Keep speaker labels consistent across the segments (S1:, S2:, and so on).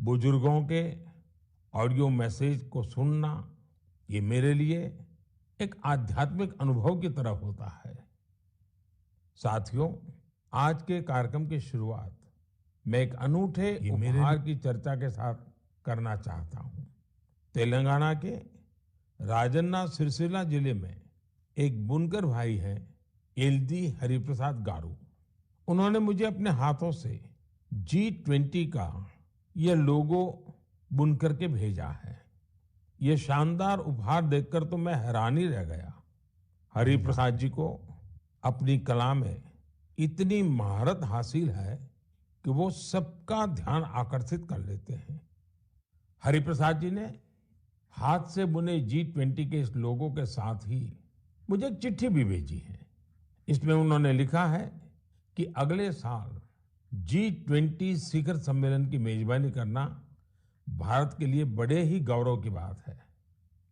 S1: बुजुर्गों के audio message को सुनना, ये मेरे लिए एक आध्यात्मिक अनुभव की तरह होता है। साथियों, आज के कार्यक्रम की शुरुआत मैं एक अनूठे उपहार की चर्चा के साथ करना चाहता हूं। तेलंगाना के राजन्ना सिरसिल्ला जिले में एक बुनकर भाई हैं, एलदी हरिप्रसाद गारू। उन्होंने मुझे अपने हाथों से G20 का ये लोगो बुन करके भेजा है। ये शानदार उपहार देखकर तो मैं हैरान ही रह गया। हरिप्रसाद जी को अपनी कला में इतनी महारत हासिल है कि वो सबका ध्यान आकर्षित कर लेते हैं। हरिप्रसाद जी ने हाथ से बुने G20 के इस लोगो के साथ ही मुझे एक चिट्ठी भी भेजी है। इसमें उन्होंने लिखा है कि अगले साल G20 शिखर सम्मेलन की मेजबानी करना भारत के लिए बड़े ही गौरव की बात है।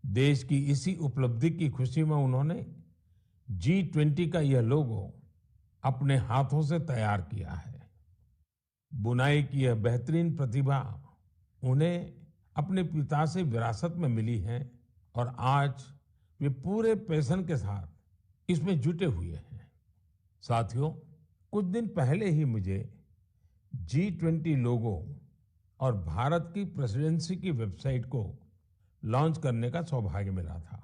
S1: देश की इसी उपलब्धि की खुशी में उन्होंने G20 का यह लोगो अपने हाथों से तैयार किया है। बुनाई की यह बेहतरीन प्रतिभा उन्हें अपने पिता से विरासत में मिली है और आज वे पूरे पैशन के साथ इसमें जुटे हुए हैं। साथियों, कुछ दिन पहले ही मुझे G20 लोगो और भारत की प्रेसिडेंसी की वेबसाइट को लॉन्च करने का सौभाग्य मिला था।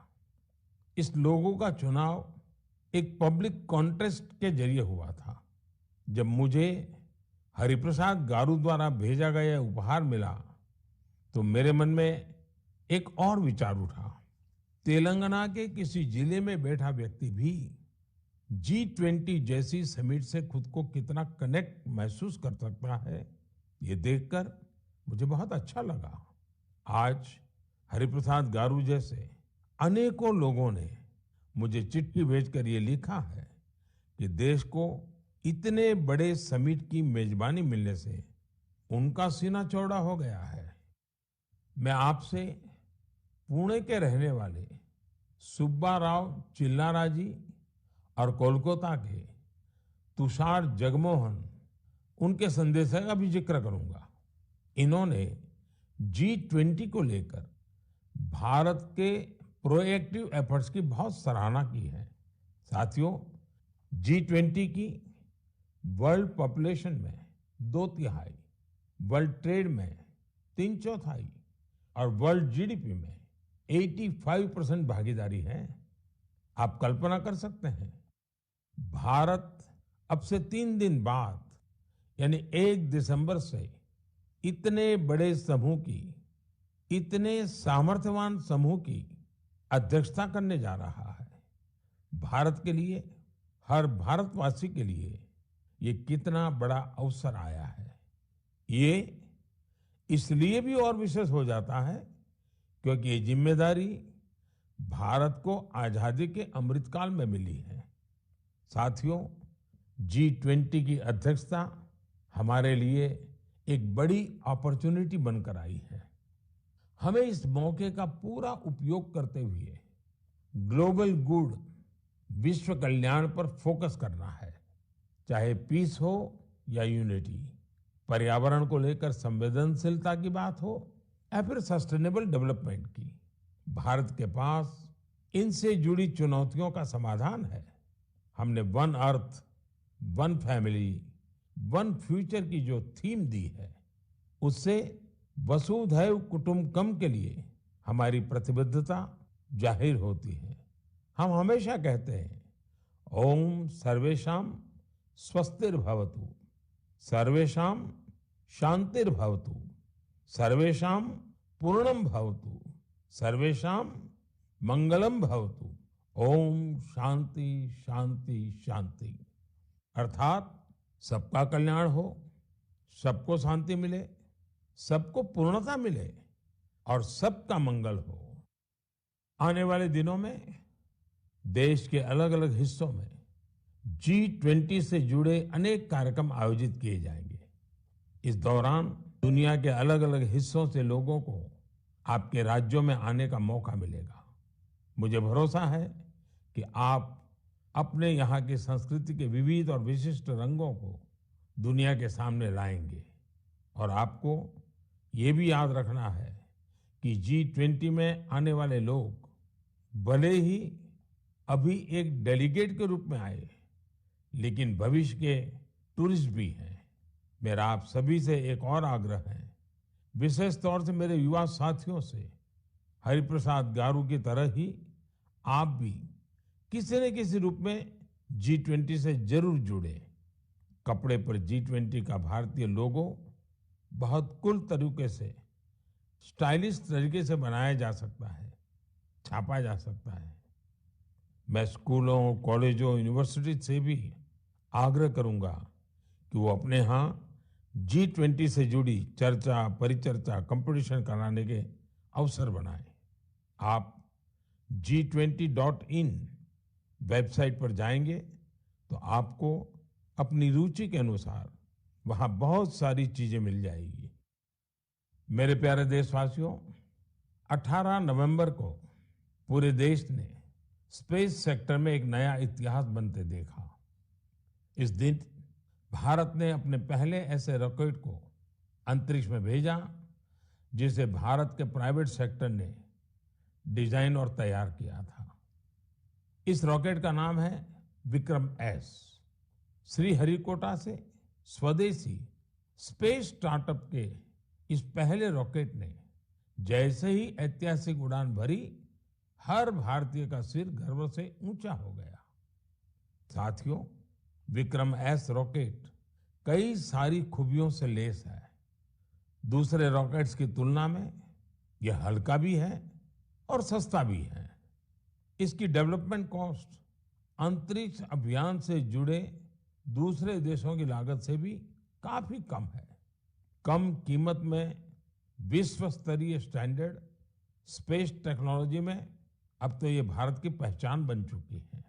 S1: इस लोगो का चुनाव एक पब्लिक कॉन्टेस्ट के जरिए हुआ था। जब मुझे हरिप्रसाद गारू द्वारा भेजा गया उपहार मिला तो मेरे मन में एक और विचार उठा। तेलंगाना के किसी जिले में बैठा व्यक्ति भी G20 जैसी समिट से खुद को कितना कनेक्ट महसूस कर सकता है, ये देखकर मुझे बहुत अच्छा लगा। आज हरिप्रसाद गारू जैसे अनेकों लोगों ने मुझे चिट्ठी भेजकर ये लिखा है कि देश को इतने बड़े समिट की मेजबानी मिलने से उनका सीना चौड़ा हो गया है। मैं आपसे पुणे के रहने वाले सुब्बा राव चिल्लारा जी और कोलकाता के तुषार जगमोहन, उनके संदेश का भी जिक्र करूंगा। इन्होंने G20 को लेकर भारत के प्रोएक्टिव एफर्ट्स की बहुत सराहना की है। साथियों, G20 की वर्ल्ड पॉपुलेशन में 2/3, वर्ल्ड ट्रेड में 3/4 और वर्ल्ड जीडीपी में 85% भागीदारी है। आप कल्पना कर सकते हैं, भारत अब से 3 दिन बाद यानी 1 दिसंबर से इतने बड़े समूह की, इतने सामर्थ्यवान समूह की अध्यक्षता करने जा रहा है। भारत के लिए, हर भारतवासी के लिए ये कितना बड़ा अवसर आया है। ये इसलिए भी और विशेष हो जाता है क्योंकि ये जिम्मेदारी भारत को आजादी के अमृतकाल में मिली है। साथियों, G20 की अध्यक्षता हमारे लिए एक बड़ी अपॉर्चुनिटी बनकर आई है। हमें इस मौके का पूरा उपयोग करते हुए ग्लोबल गुड, विश्व कल्याण पर फोकस करना है। चाहे पीस हो या यूनिटी, पर्यावरण को लेकर संवेदनशीलता की बात हो या फिर सस्टेनेबल डेवलपमेंट की, भारत के पास इनसे जुड़ी चुनौतियों का समाधान है। हमने one earth, one family, one future की जो थीम दी है, उससे वसुधैव कुटुंबकम के लिए हमारी प्रतिबद्धता जाहिर होती है। हम हमेशा कहते हैं, ओम सर्वेषां स्वस्तिर्भवतु, सर्वेषां शांतिर्भवतु, सर्वेषां पूर्णम भवतु, सर्वेषां मंगलम भवतु। ओम शांति शांति शांति। अर्थात सबका कल्याण हो, सबको शांति मिले, सबको पूर्णता मिले और सबका मंगल हो। आने वाले दिनों में देश के अलग अलग हिस्सों में G20 से जुड़े अनेक कार्यक्रम आयोजित किए जाएंगे। इस दौरान दुनिया के अलग अलग हिस्सों से लोगों को आपके राज्यों में आने का मौका मिलेगा। मुझे भरोसा है कि आप अपने यहाँ की संस्कृति के विविध और विशिष्ट रंगों को दुनिया के सामने लाएंगे और आपको ये भी याद रखना है कि G20 में आने वाले लोग भले ही अभी एक डेलीगेट के रूप में आए, लेकिन भविष्य के टूरिस्ट भी हैं। मेरा आप सभी से एक और आग्रह है, विशेष तौर से मेरे युवा साथियों से, हरिप्रसाद गारू की तरह ही आप भी किसी न किसी रूप में G20 से जरूर जुड़े। कपड़े पर G20 का भारतीय लोगो बहुत कूल तरीके से, स्टाइलिश तरीके से बनाया जा सकता है, छापा जा सकता है। मैं स्कूलों, कॉलेजों, यूनिवर्सिटी से भी आग्रह करूंगा कि वो अपने यहाँ G20 से जुड़ी चर्चा, परिचर्चा, कंपटीशन कराने के अवसर बनाएं। आप G20.in वेबसाइट पर जाएंगे तो आपको अपनी रुचि के अनुसार वहां बहुत सारी चीजें मिल जाएगी। मेरे प्यारे देशवासियों, 18 नवंबर को पूरे देश ने स्पेस सेक्टर में एक नया इतिहास बनते देखा। इस दिन भारत ने अपने पहले ऐसे रॉकेट को अंतरिक्ष में भेजा जिसे भारत के प्राइवेट सेक्टर ने डिजाइन और तैयार किया था। इस रॉकेट का नाम है विक्रम एस। श्रीहरिकोटा से स्वदेशी स्पेस स्टार्टअप के इस पहले रॉकेट ने जैसे ही ऐतिहासिक उड़ान भरी, हर भारतीय का सिर गर्व से ऊंचा हो गया। साथियों, विक्रम एस रॉकेट कई सारी खूबियों से लैस है। दूसरे रॉकेट्स की तुलना में यह हल्का भी है और सस्ता भी है। इसकी डेवलपमेंट कॉस्ट अंतरिक्ष अभियान से जुड़े दूसरे देशों की लागत से भी काफी कम है। कम कीमत में विश्व स्तरीय स्टैंडर्ड स्पेस टेक्नोलॉजी में अब तो ये भारत की पहचान बन चुकी है।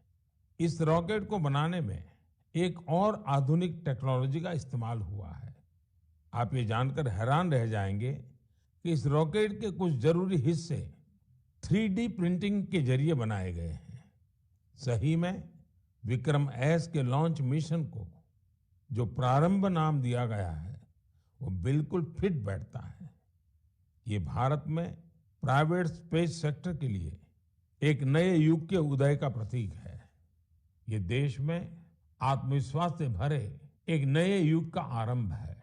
S1: इस रॉकेट को बनाने में एक और आधुनिक टेक्नोलॉजी का इस्तेमाल हुआ है। आप ये जानकर हैरान रह जाएंगे कि इस रॉकेट के कुछ जरूरी हिस्से 3D प्रिंटिंग के जरिए बनाए गए हैं। सही में विक्रम एस के लॉन्च मिशन को जो प्रारंभ नाम दिया गया है, वो बिल्कुल फिट बैठता है। ये भारत में प्राइवेट स्पेस सेक्टर के लिए एक नए युग के उदय का प्रतीक है। ये देश में आत्मविश्वास से भरे एक नए युग का आरंभ है।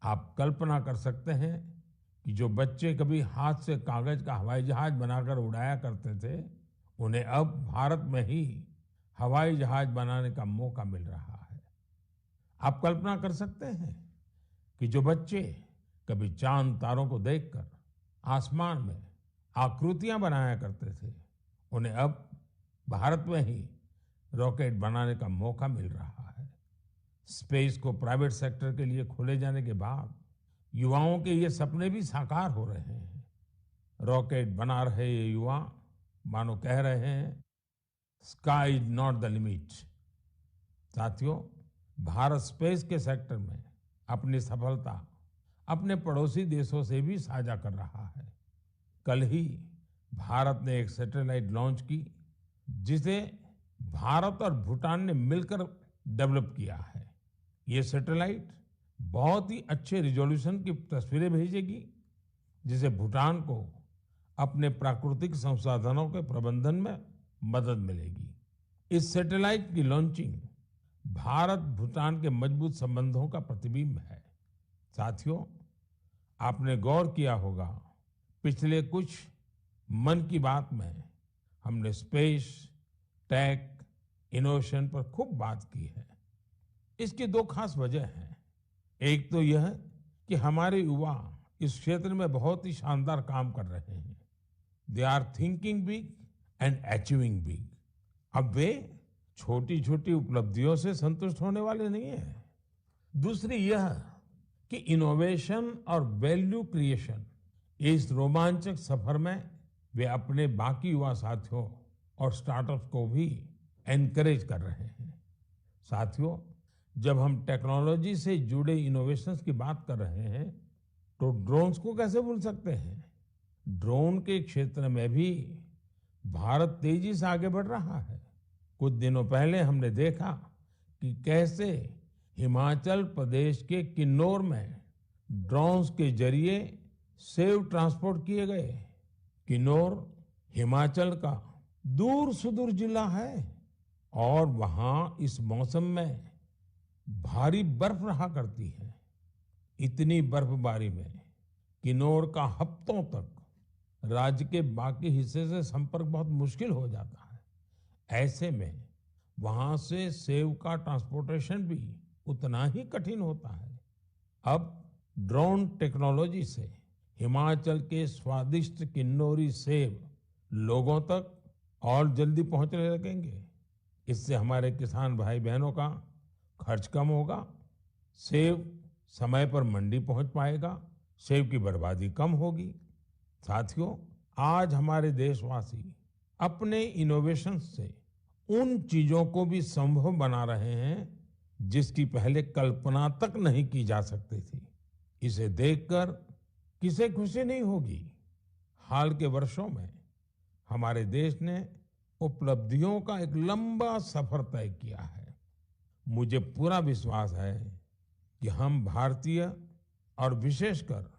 S1: आप कल्पना कर सकते हैं कि जो बच्चे कभी हाथ से कागज का हवाई जहाज बनाकर उड़ाया करते थे, उन्हें अब भारत में ही हवाई जहाज बनाने का मौका मिल रहा है। आप कल्पना कर सकते हैं कि जो बच्चे कभी चांद तारों को देखकर आसमान में आकृतियां बनाया करते थे, उन्हें अब भारत में ही रॉकेट बनाने का मौका मिल रहा है। स्पेस को प्राइवेट सेक्टर के लिए खोले जाने के बाद युवाओं के ये सपने भी साकार हो रहे हैं। रॉकेट बना रहे ये युवा मानो कह रहे हैं, sky is not the limit. साथियों, भारत स्पेस के सेक्टर में अपनी सफलता अपने पड़ोसी देशों से भी साझा कर रहा है। कल ही भारत ने एक सैटेलाइट लॉन्च की जिसे भारत और भूटान ने मिलकर डेवलप किया है। ये सैटेलाइट बहुत ही अच्छे रिजोल्यूशन की तस्वीरें भेजेगी, जिसे भूटान को अपने प्राकृतिक संसाधनों के प्रबंधन में मदद मिलेगी। इस सैटेलाइट की लॉन्चिंग भारत भूटान के मजबूत संबंधों का प्रतिबिंब है। साथियों, आपने गौर किया होगा, पिछले कुछ मन की बात में हमने स्पेस, टेक, इनोवेशन पर खूब बात की है। इसकी दो खास वजह हैं। एक तो यह कि हमारे युवा इस क्षेत्र में बहुत ही शानदार काम कर रहे हैं। They are thinking big and achieving big. अब वे छोटी छोटी उपलब्धियों से संतुष्ट होने वाले नहीं हैं। दूसरी यह कि इनोवेशन और वैल्यू क्रिएशन, इस रोमांचक सफर में वे अपने बाकी युवा साथियों और स्टार्टअप्स को भी एनकरेज कर रहे हैं। साथियों, जब हम टेक्नोलॉजी से जुड़े इनोवेशंस की बात कर रहे हैं, तो ड्रोन्स को कैसे भूल सकते हैं। ड्रोन के क्षेत्र में भी भारत तेजी से आगे बढ़ रहा है। कुछ दिनों पहले हमने देखा कि कैसे हिमाचल प्रदेश के किन्नौर में ड्रोन्स के जरिए सेव ट्रांसपोर्ट किए गए। किन्नौर हिमाचल का दूर सुदूर जिला है और वहां इस मौसम में भारी बर्फ रहा करती है। इतनी बर्फबारी में किन्नौर का हफ्तों तक राज्य के बाकी हिस्से से संपर्क बहुत मुश्किल हो जाता है। ऐसे में वहां से सेव का ट्रांसपोर्टेशन भी उतना ही कठिन होता है। अब ड्रोन टेक्नोलॉजी से हिमाचल के स्वादिष्ट किन्नौरी सेब लोगों तक और जल्दी पहुंचने लगेंगे। इससे हमारे किसान भाई बहनों का खर्च कम होगा, सेब समय पर मंडी पहुंच पाएगा, सेब की बर्बादी कम होगी। साथियों, आज हमारे देशवासी अपने इनोवेशन से उन चीजों को भी संभव बना रहे हैं जिसकी पहले कल्पना तक नहीं की जा सकती थी। इसे देखकर किसे खुशी नहीं होगी। हाल के वर्षों में हमारे देश ने उपलब्धियों का एक लंबा सफर तय किया है। मुझे पूरा विश्वास है कि हम भारतीय और विशेषकर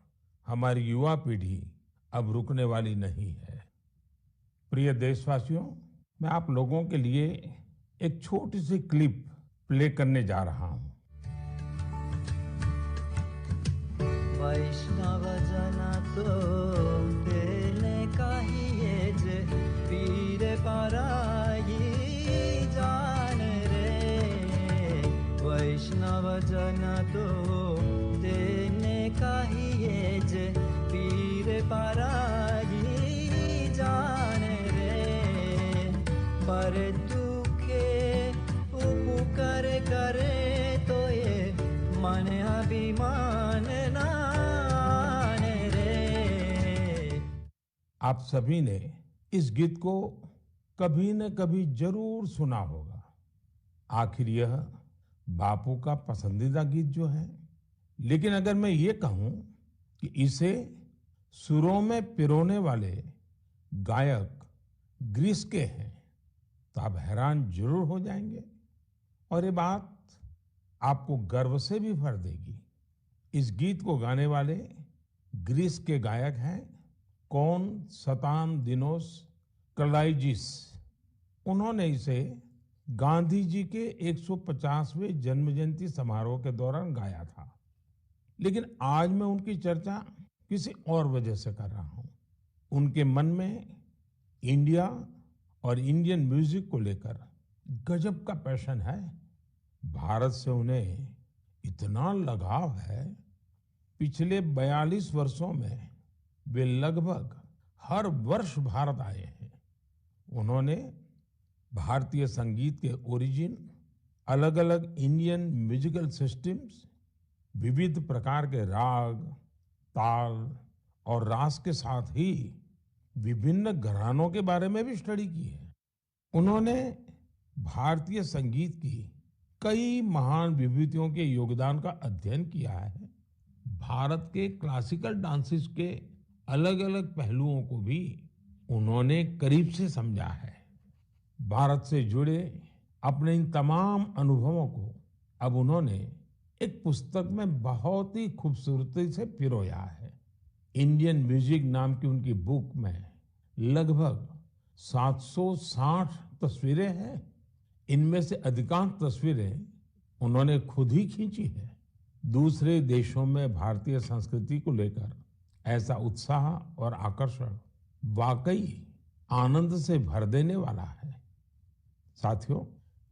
S1: हमारी युवा पीढ़ी अब रुकने वाली नहीं है। प्रिय देशवासियों, मैं आप लोगों के लिए एक छोटी सी क्लिप प्ले करने जा रहा हूं।
S2: वैष्णव जन तो तेने कहिए जे पीर पराई जान रे। वैष्णव जन तो तेने कहिए जे पीर पराई जान रे। पर दुखे उपकार करे तो ये मन अभिमान नान रे।
S1: आप सभी ने इस गीत को कभी न कभी जरूर सुना होगा। आखिर यह बापू का पसंदीदा गीत जो है। लेकिन अगर मैं ये कहूं कि इसे सुरों में पिरोने वाले गायक ग्रीस के हैं तो आप हैरान जरूर हो जाएंगे और ये बात आपको गर्व से भी भर देगी। इस गीत को गाने वाले ग्रीस के गायक हैं कोनस्तान्तिनोस कलाइजिस। उन्होंने इसे गांधी जी के 150वें जन्म जयंती समारोह के दौरान गाया था। लेकिन आज मैं उनकी चर्चा किसी और वजह से कर रहा हूं। उनके मन में इंडिया और इंडियन म्यूजिक को लेकर गजब का पैशन है। भारत से उन्हें इतना लगाव है, पिछले 42 वर्षों में वे लगभग हर वर्ष भारत आए हैं। उन्होंने भारतीय संगीत के ओरिजिन, अलग अलग इंडियन म्यूजिकल सिस्टम्स, विविध प्रकार के राग, ताल और रास के साथ ही विभिन्न घरानों के बारे में भी स्टडी की है। उन्होंने भारतीय संगीत की कई महान विभूतियों के योगदान का अध्ययन किया है। भारत के क्लासिकल डांसेस के अलग अलग पहलुओं को भी उन्होंने करीब से समझा है। भारत से जुड़े अपने इन तमाम अनुभवों को अब उन्होंने एक पुस्तक में बहुत ही खूबसूरती से पिरोया है। इंडियन म्यूजिक नाम की उनकी बुक में लगभग 760 तस्वीरें हैं। इनमें से अधिकांश तस्वीरें उन्होंने खुद ही खींची है। दूसरे देशों में भारतीय संस्कृति को लेकर ऐसा उत्साह और आकर्षण वाकई आनंद से भर देने वाला है। साथियों,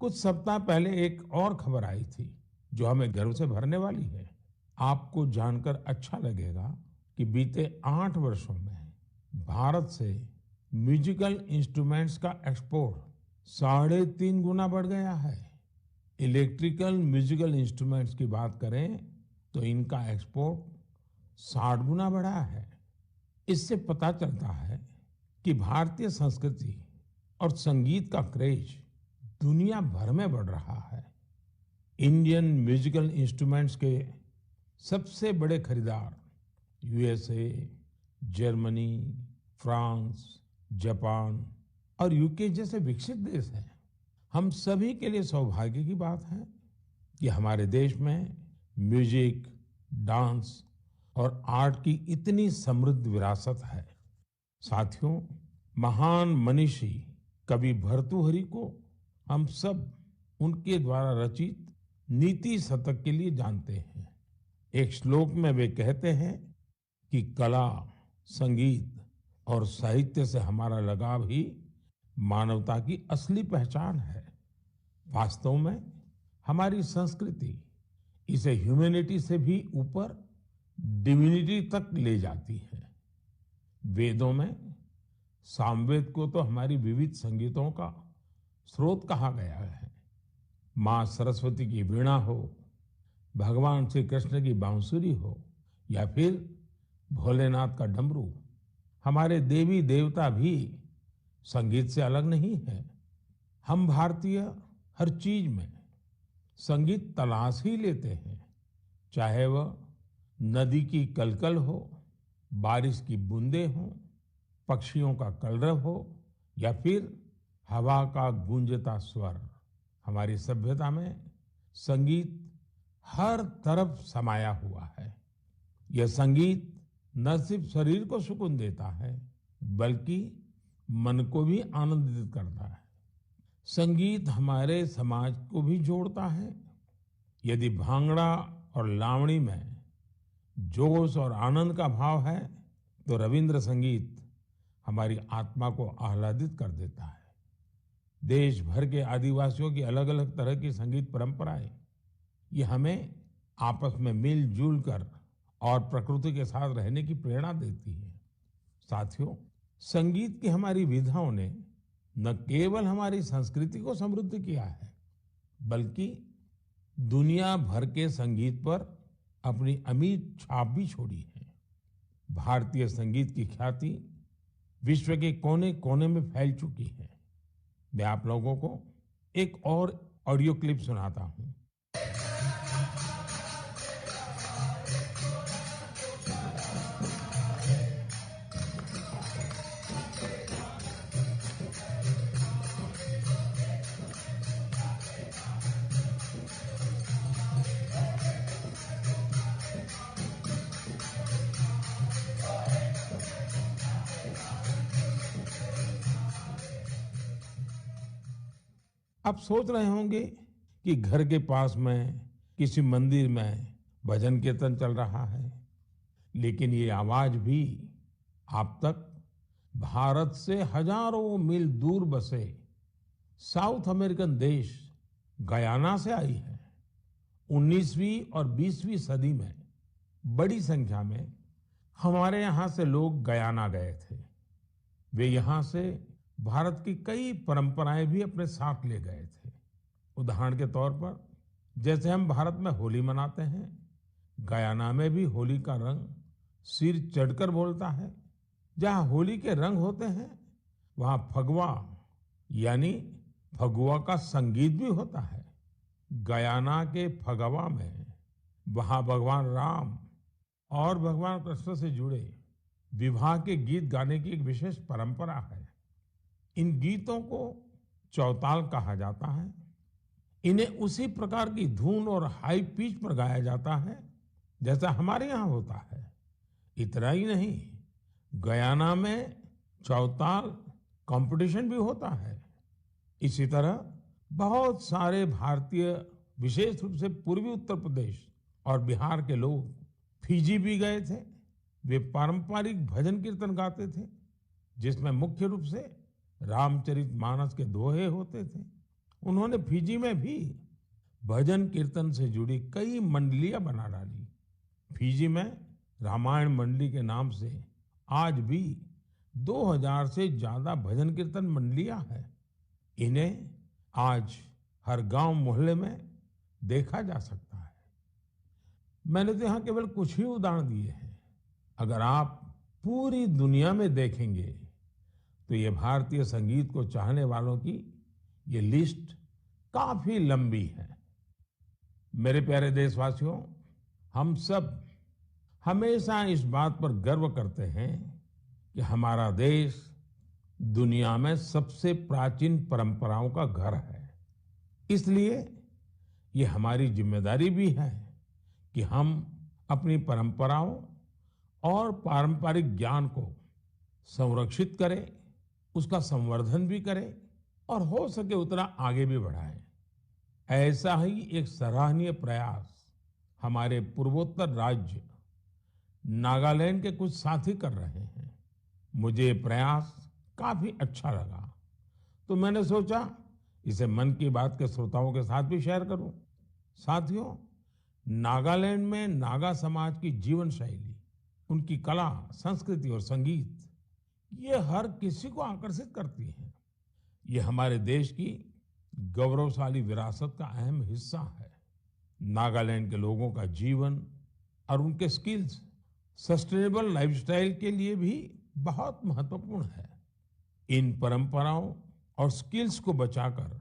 S1: कुछ सप्ताह पहले एक और खबर आई थी जो हमें गर्व से भरने वाली है। आपको जानकर अच्छा लगेगा कि बीते 8 वर्षों में भारत से म्यूजिकल इंस्ट्रूमेंट्स का एक्सपोर्ट 3.5 गुना बढ़ गया है। इलेक्ट्रिकल म्यूजिकल इंस्ट्रूमेंट्स की बात करें तो इनका एक्सपोर्ट 60 गुना बढ़ा है। इससे पता चलता है कि भारतीय संस्कृति और संगीत का क्रेज दुनिया भर में बढ़ रहा है। इंडियन म्यूजिकल इंस्ट्रूमेंट्स के सबसे बड़े खरीदार यूएसए, जर्मनी, फ्रांस, जापान और यूके जैसे विकसित देश हैं। हम सभी के लिए सौभाग्य की बात है कि हमारे देश में म्यूजिक, डांस और आर्ट की इतनी समृद्ध विरासत है। साथियों, महान मनीषी कवि भर्तृहरि को हम सब उनके द्वारा रचित नीति शतक के लिए जानते हैं। एक श्लोक में वे कहते हैं कि कला, संगीत और साहित्य से हमारा लगाव ही मानवता की असली पहचान है। वास्तव में हमारी संस्कृति इसे ह्यूमैनिटी से भी ऊपर डिविनिटी तक ले जाती है। वेदों में सामवेद को तो हमारी विविध संगीतों का स्रोत कहा गया है। माँ सरस्वती की वीणा हो, भगवान श्री कृष्ण की बांसुरी हो या फिर भोलेनाथ का डमरू, हमारे देवी देवता भी संगीत से अलग नहीं है। हम भारतीय हर चीज में संगीत तलाश ही लेते हैं, चाहे वह नदी की कलकल हो, बारिश की बूंदें हो, पक्षियों का कलरव हो या फिर हवा का गूंजता स्वर। हमारी सभ्यता में संगीत हर तरफ समाया हुआ है। यह संगीत न सिर्फ शरीर को सुकून देता है, बल्कि मन को भी आनंदित करता है। संगीत हमारे समाज को भी जोड़ता है। यदि भांगड़ा और लावणी में जोश और आनंद का भाव है, तो रविंद्र संगीत हमारी आत्मा को आह्लादित कर देता है। देश भर के आदिवासियों की अलग अलग तरह की संगीत परंपराएं, ये हमें आपस में मिलजुल कर और प्रकृति के साथ रहने की प्रेरणा देती है। साथियों, संगीत की हमारी विधाओं ने न केवल हमारी संस्कृति को समृद्ध किया है, बल्कि दुनिया भर के संगीत पर अपनी अमिट छाप भी छोड़ी है। भारतीय संगीत की ख्याति विश्व के कोने कोने में फैल चुकी है। मैं आप लोगों को एक और ऑडियो क्लिप सुनाता हूं। आप सोच रहे होंगे कि घर के पास में किसी मंदिर में भजन कीर्तन चल रहा है, लेकिन ये आवाज भी आप तक भारत से हजारों मील दूर बसे साउथ अमेरिकन देश गयाना से आई है। 19वीं और 20वीं सदी में बड़ी संख्या में हमारे यहाँ से लोग गयाना गए थे। वे यहाँ से भारत की कई परंपराएं भी अपने साथ ले गए थे। उदाहरण के तौर पर, जैसे हम भारत में होली मनाते हैं, गयाना में भी होली का रंग सिर चढ़कर बोलता है। जहाँ होली के रंग होते हैं, वहाँ फगवा यानी फगुआ का संगीत भी होता है। गयाना के फगवा में वहाँ भगवान राम और भगवान कृष्ण से जुड़े विवाह के गीत गाने की एक विशेष परंपरा है। इन गीतों को चौताल कहा जाता है। इन्हें उसी प्रकार की धुन और हाई पिच पर गाया जाता है जैसा हमारे यहाँ होता है। इतना ही नहीं, गयाना में चौताल कंपटीशन भी होता है। इसी तरह बहुत सारे भारतीय, विशेष रूप से पूर्वी उत्तर प्रदेश और बिहार के लोग फिजी भी गए थे। वे पारंपरिक भजन कीर्तन गाते थे, जिसमें मुख्य रूप से रामचरितमानस के दोहे होते थे। उन्होंने फिजी में भी भजन कीर्तन से जुड़ी कई मंडलियां बना डाली। फिजी में रामायण मंडली के नाम से आज भी 2000 से ज्यादा भजन कीर्तन मंडलियां हैं। इन्हें आज हर गांव मोहल्ले में देखा जा सकता है। मैंने तो यहाँ केवल कुछ ही उदाहरण दिए हैं। अगर आप पूरी दुनिया में देखेंगे तो ये भारतीय संगीत को चाहने वालों की ये लिस्ट काफी लंबी है। मेरे प्यारे देशवासियों, हम सब हमेशा इस बात पर गर्व करते हैं कि हमारा देश दुनिया में सबसे प्राचीन परंपराओं का घर है। इसलिए ये हमारी जिम्मेदारी भी है कि हम अपनी परंपराओं और पारंपरिक ज्ञान को संरक्षित करें, उसका संवर्धन भी करें और हो सके उतना आगे भी बढ़ाएं। ऐसा ही एक सराहनीय प्रयास हमारे पूर्वोत्तर राज्य नागालैंड के कुछ साथी कर रहे हैं। मुझे ये प्रयास काफी अच्छा लगा, तो मैंने सोचा इसे मन की बात के श्रोताओं के साथ भी शेयर करूं। साथियों, नागालैंड में नागा समाज की जीवन शैली, उनकी कला, संस्कृति और संगीत, ये हर किसी को आकर्षित करती है। ये हमारे देश की गौरवशाली विरासत का अहम हिस्सा है। नागालैंड के लोगों का जीवन और उनके स्किल्स सस्टेनेबल लाइफस्टाइल के लिए भी बहुत महत्वपूर्ण है। इन परंपराओं और स्किल्स को बचाकर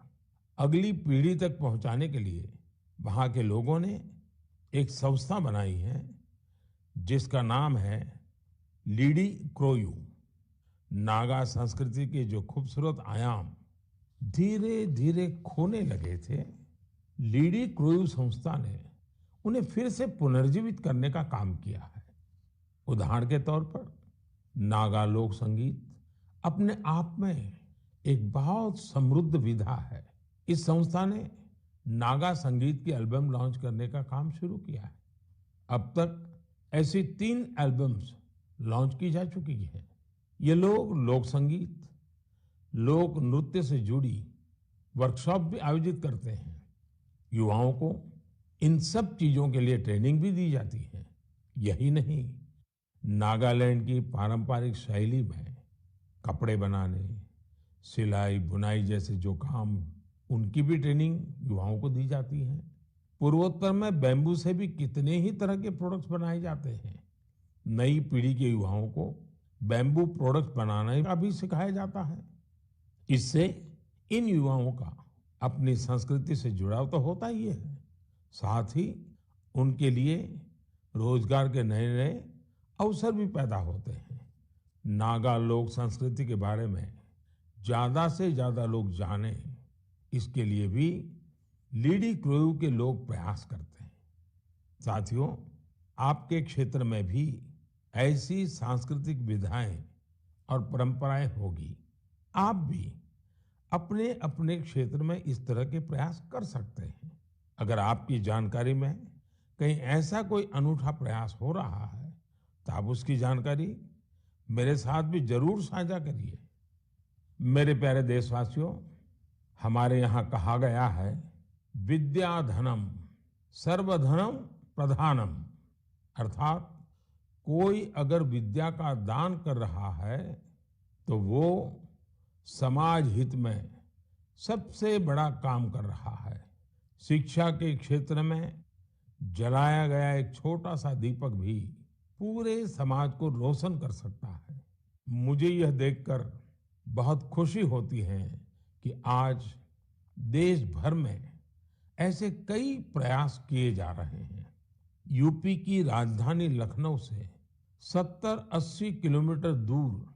S1: अगली पीढ़ी तक पहुंचाने के लिए वहां के लोगों ने एक संस्था बनाई है जिसका नाम है लीडी क्रोयू। नागा संस्कृति के जो खूबसूरत आयाम धीरे धीरे खोने लगे थे, लीडी क्रोयू संस्था ने उन्हें फिर से पुनर्जीवित करने का काम किया है। उदाहरण के तौर पर नागा लोक संगीत अपने आप में एक बहुत समृद्ध विधा है। इस संस्था ने नागा संगीत की एल्बम लॉन्च करने का काम शुरू किया है। अब तक ऐसी 3 एल्बम्स लॉन्च की जा चुकी है। ये लोग लोक संगीत, लोक नृत्य से जुड़ी वर्कशॉप भी आयोजित करते हैं। युवाओं को इन सब चीजों के लिए ट्रेनिंग भी दी जाती है। यही नहीं, नागालैंड की पारंपरिक शैली में कपड़े बनाने, सिलाई, बुनाई जैसे जो काम, उनकी भी ट्रेनिंग युवाओं को दी जाती है। पूर्वोत्तर में बैम्बू से भी कितने ही तरह के प्रोडक्ट्स बनाए जाते हैं। नई पीढ़ी के युवाओं को बैम्बू प्रोडक्ट्स बनाने का भी सिखाया जाता है। इससे इन युवाओं का अपनी संस्कृति से जुड़ाव तो होता ही है, साथ ही उनके लिए रोजगार के नए नए अवसर भी पैदा होते हैं। नागा लोक संस्कृति के बारे में ज्यादा से ज्यादा लोग जाने, इसके लिए भी लीडी क्रोयू के लोग प्रयास करते हैं। साथियों, आपके क्षेत्र में भी ऐसी सांस्कृतिक विधाएं और परंपराएं होगी। आप भी अपने अपने क्षेत्र में इस तरह के प्रयास कर सकते हैं। अगर आपकी जानकारी में कहीं ऐसा कोई अनूठा प्रयास हो रहा है तो आप उसकी जानकारी मेरे साथ भी जरूर साझा करिए। मेरे प्यारे देशवासियों, हमारे यहाँ कहा गया है, विद्या धनम सर्वधनम प्रधानम, अर्थात कोई अगर विद्या का दान कर रहा है तो वो समाज हित में सबसे बड़ा काम कर रहा है। शिक्षा के क्षेत्र में जलाया गया एक छोटा सा दीपक भी पूरे समाज को रोशन कर सकता है। मुझे यह देखकर बहुत खुशी होती है कि आज देश भर में ऐसे कई प्रयास किए जा रहे हैं। यूपी की राजधानी लखनऊ से 70-80 किलोमीटर दूर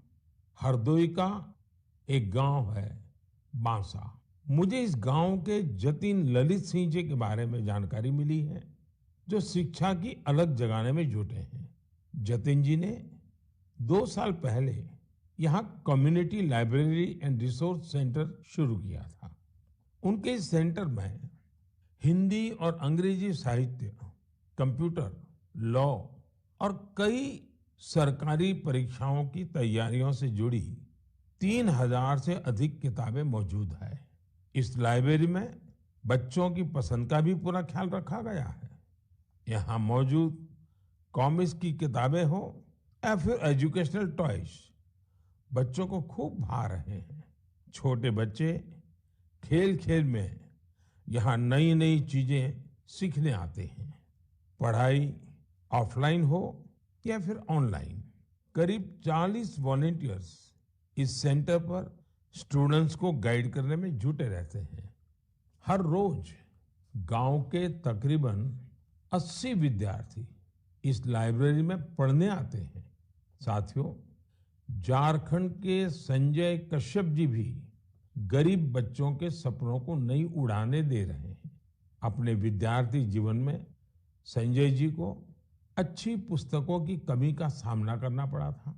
S1: हरदोई का एक गांव है बांसा। मुझे इस गांव के जतिन ललित सिंह जी के बारे में जानकारी मिली है, जो शिक्षा की अलग जगाने में जुटे हैं। जतिन जी ने 2 साल पहले यहाँ community library and resource centre शुरू किया था। उनके इस सेंटर में हिंदी और अंग्रेजी साहित्य, कंप्यूटर, लॉ और कई सरकारी परीक्षाओं की तैयारियों से जुड़ी 3000 से अधिक किताबें मौजूद है। इस लाइब्रेरी में बच्चों की पसंद का भी पूरा ख्याल रखा गया है। यहाँ मौजूद कॉमिक्स की किताबें हो या फिर एजुकेशनल टॉयज बच्चों को खूब भा रहे हैं। छोटे बच्चे खेल खेल में यहाँ नई नई चीजें सीखने आते हैं। पढ़ाई ऑफलाइन हो या फिर ऑनलाइन, करीब 40 वॉलेंटियर्स इस सेंटर पर स्टूडेंट्स को गाइड करने में जुटे रहते हैं। हर रोज गांव के तकरीबन 80 विद्यार्थी इस लाइब्रेरी में पढ़ने आते हैं। साथियों, झारखंड के संजय कश्यप जी भी गरीब बच्चों के सपनों को नई उड़ानें दे रहे हैं। अपने विद्यार्थी जीवन में संजय जी को अच्छी पुस्तकों की कमी का सामना करना पड़ा था।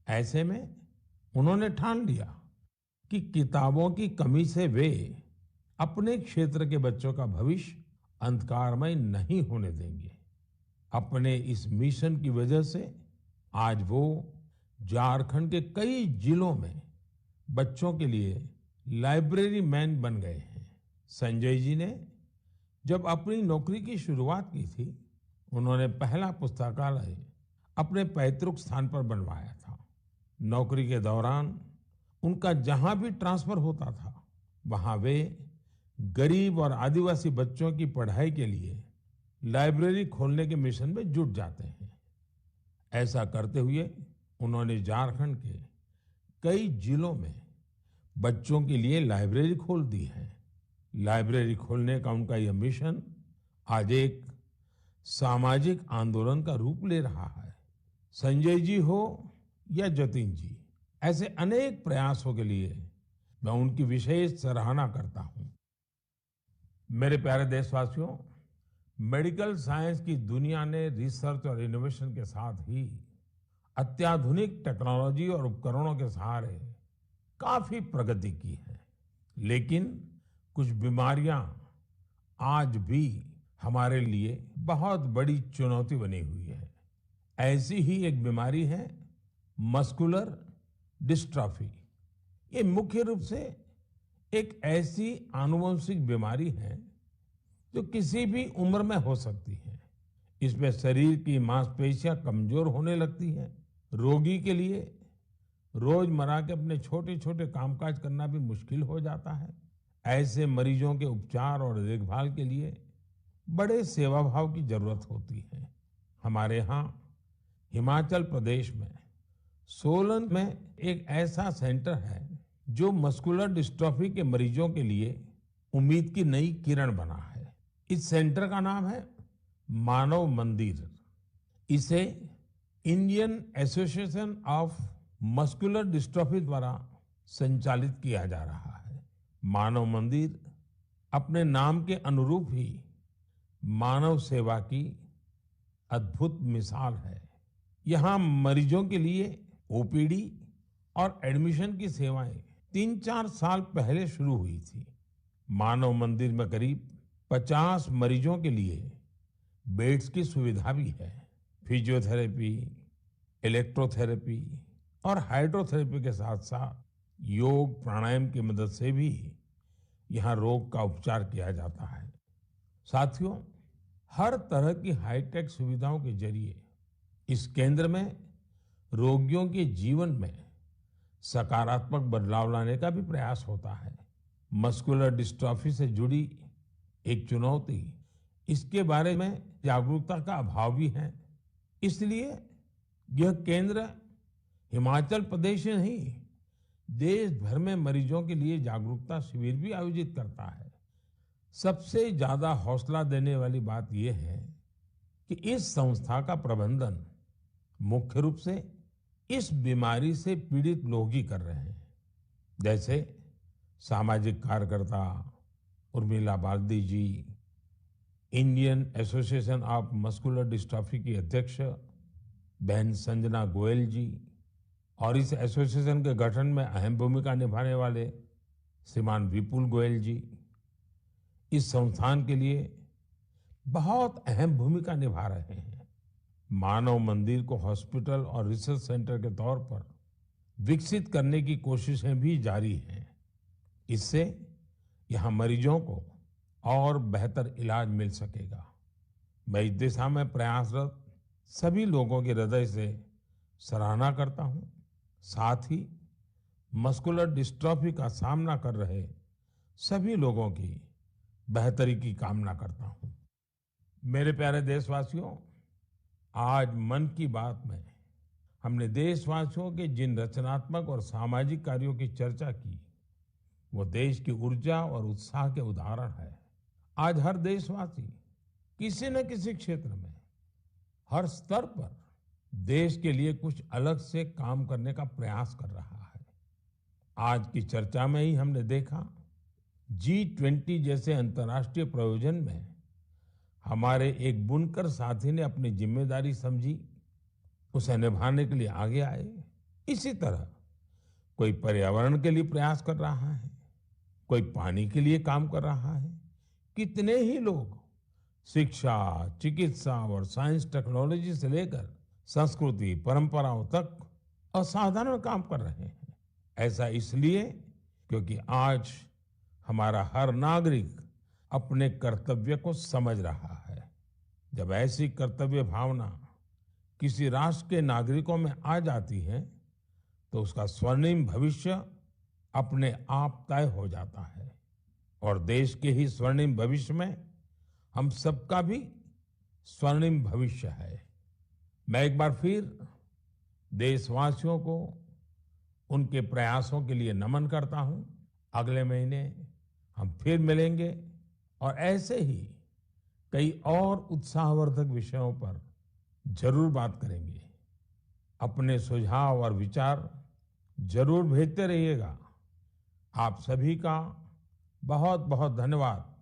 S1: ऐसे में उन्होंने ठान लिया कि किताबों की कमी से वे अपने क्षेत्र के बच्चों का भविष्य अंधकारमय नहीं होने देंगे। अपने इस मिशन की वजह से आज वो झारखंड के कई जिलों में बच्चों के लिए लाइब्रेरी मैन बन गए हैं। संजय जी ने जब अपनी नौकरी की शुरुआत की थी, उन्होंने पहला पुस्तकालय अपने पैतृक स्थान पर बनवाया था। नौकरी के दौरान उनका जहां भी ट्रांसफर होता था, वहां वे गरीब और आदिवासी बच्चों की पढ़ाई के लिए लाइब्रेरी खोलने के मिशन में जुट जाते हैं। ऐसा करते हुए उन्होंने झारखंड के कई जिलों में बच्चों के लिए लाइब्रेरी खोल दी है। लाइब्रेरी खोलने का उनका यह मिशन आज एक सामाजिक आंदोलन का रूप ले रहा है। संजय जी हो या जतिन जी, ऐसे अनेक प्रयासों के लिए मैं उनकी विशेष सराहना करता हूं। मेरे प्यारे देशवासियों, मेडिकल साइंस की दुनिया ने रिसर्च और इनोवेशन के साथ ही अत्याधुनिक टेक्नोलॉजी और उपकरणों के सहारे काफी प्रगति की है। लेकिन कुछ बीमारियां आज भी हमारे लिए बहुत बड़ी चुनौती बनी हुई है। ऐसी ही एक बीमारी है मस्कुलर डिस्ट्रॉफी। ये मुख्य रूप से एक ऐसी आनुवंशिक बीमारी है जो किसी भी उम्र में हो सकती है। इसमें शरीर की मांसपेशियां कमजोर होने लगती हैं। रोगी के लिए रोजमर्रा के अपने छोटे छोटे कामकाज करना भी मुश्किल हो जाता है। ऐसे मरीजों के उपचार और देखभाल के लिए बड़े सेवाभाव की जरूरत होती है। हमारे यहाँ हिमाचल प्रदेश में सोलन में एक ऐसा सेंटर है जो मस्कुलर डिस्ट्रॉफी के मरीजों के लिए उम्मीद की नई किरण बना है। इस सेंटर का नाम है मानव मंदिर। इसे Indian Association of Muscular dystrophy द्वारा संचालित किया जा रहा है। मानव मंदिर अपने नाम के अनुरूप ही मानव सेवा की अद्भुत मिसाल है। यहाँ मरीजों के लिए ओपीडी और एडमिशन की सेवाएं 3-4 साल पहले शुरू हुई थी। मानव मंदिर में करीब 50 मरीजों के लिए बेड्स की सुविधा भी है। फिजियोथेरेपी, इलेक्ट्रोथेरेपी और हाइड्रोथेरेपी के साथ साथ योग प्राणायाम की मदद से भी यहाँ रोग का उपचार किया जाता है। साथियों, हर तरह की हाईटेक सुविधाओं के जरिए इस केंद्र में रोगियों के जीवन में सकारात्मक बदलाव लाने का भी प्रयास होता है। मस्कुलर डिस्ट्रॉफी से जुड़ी एक चुनौती इसके बारे में जागरूकता का अभाव भी है। इसलिए यह केंद्र हिमाचल प्रदेश में नहीं, देश भर में मरीजों के लिए जागरूकता शिविर भी आयोजित करता है। सबसे ज्यादा हौसला देने वाली बात यह है कि इस संस्था का प्रबंधन मुख्य रूप से इस बीमारी से पीड़ित लोग ही कर रहे हैं। जैसे सामाजिक कार्यकर्ता Urmila Baldi ji, Indian Association of Muscular Dystrophy की अध्यक्ष बहन संजना गोयल जी, और इस एसोसिएशन के गठन में अहम भूमिका निभाने वाले श्रीमान विपुल गोयल जी इस संस्थान के लिए बहुत अहम भूमिका निभा रहे हैं। मानव मंदिर को हॉस्पिटल और रिसर्च सेंटर के तौर पर विकसित करने की कोशिशें भी जारी हैं। इससे यहाँ मरीजों को और बेहतर इलाज मिल सकेगा। मैं इस दिशा में प्रयासरत सभी लोगों के हृदय से सराहना करता हूँ। साथ ही मस्कुलर डिस्ट्रॉफी का सामना कर रहे सभी लोगों की बेहतरी की कामना करता हूँ। मेरे प्यारे देशवासियों, आज मन की बात में हमने देशवासियों के जिन रचनात्मक और सामाजिक कार्यों की चर्चा की, वो देश की ऊर्जा और उत्साह के उदाहरण है। आज हर देशवासी किसी न किसी क्षेत्र में, हर स्तर पर देश के लिए कुछ अलग से काम करने का प्रयास कर रहा है। आज की चर्चा में ही हमने देखा G20 जैसे अंतर्राष्ट्रीय प्रयोजन में हमारे एक बुनकर साथी ने अपनी जिम्मेदारी समझी, उसे निभाने के लिए आगे आए। इसी तरह कोई पर्यावरण के लिए प्रयास कर रहा है, कोई पानी के लिए काम कर रहा है। कितने ही लोग शिक्षा, चिकित्सा और साइंस टेक्नोलॉजी से लेकर संस्कृति, परंपराओं तक असाधारण काम कर रहे हैं। ऐसा इसलिए क्योंकि आज हमारा हर नागरिक अपने कर्तव्य को समझ रहा है। जब ऐसी कर्तव्य भावना किसी राष्ट्र के नागरिकों में आ जाती है तो उसका स्वर्णिम भविष्य अपने आप तय हो जाता है। और देश के ही स्वर्णिम भविष्य में हम सबका भी स्वर्णिम भविष्य है। मैं एक बार फिर देशवासियों को उनके प्रयासों के लिए नमन करता हूं। अगले महीने हम फिर मिलेंगे और ऐसे ही कई और उत्साहवर्धक विषयों पर जरूर बात करेंगे। अपने सुझाव और विचार जरूर भेजते रहिएगा। आप सभी का बहुत बहुत धन्यवाद।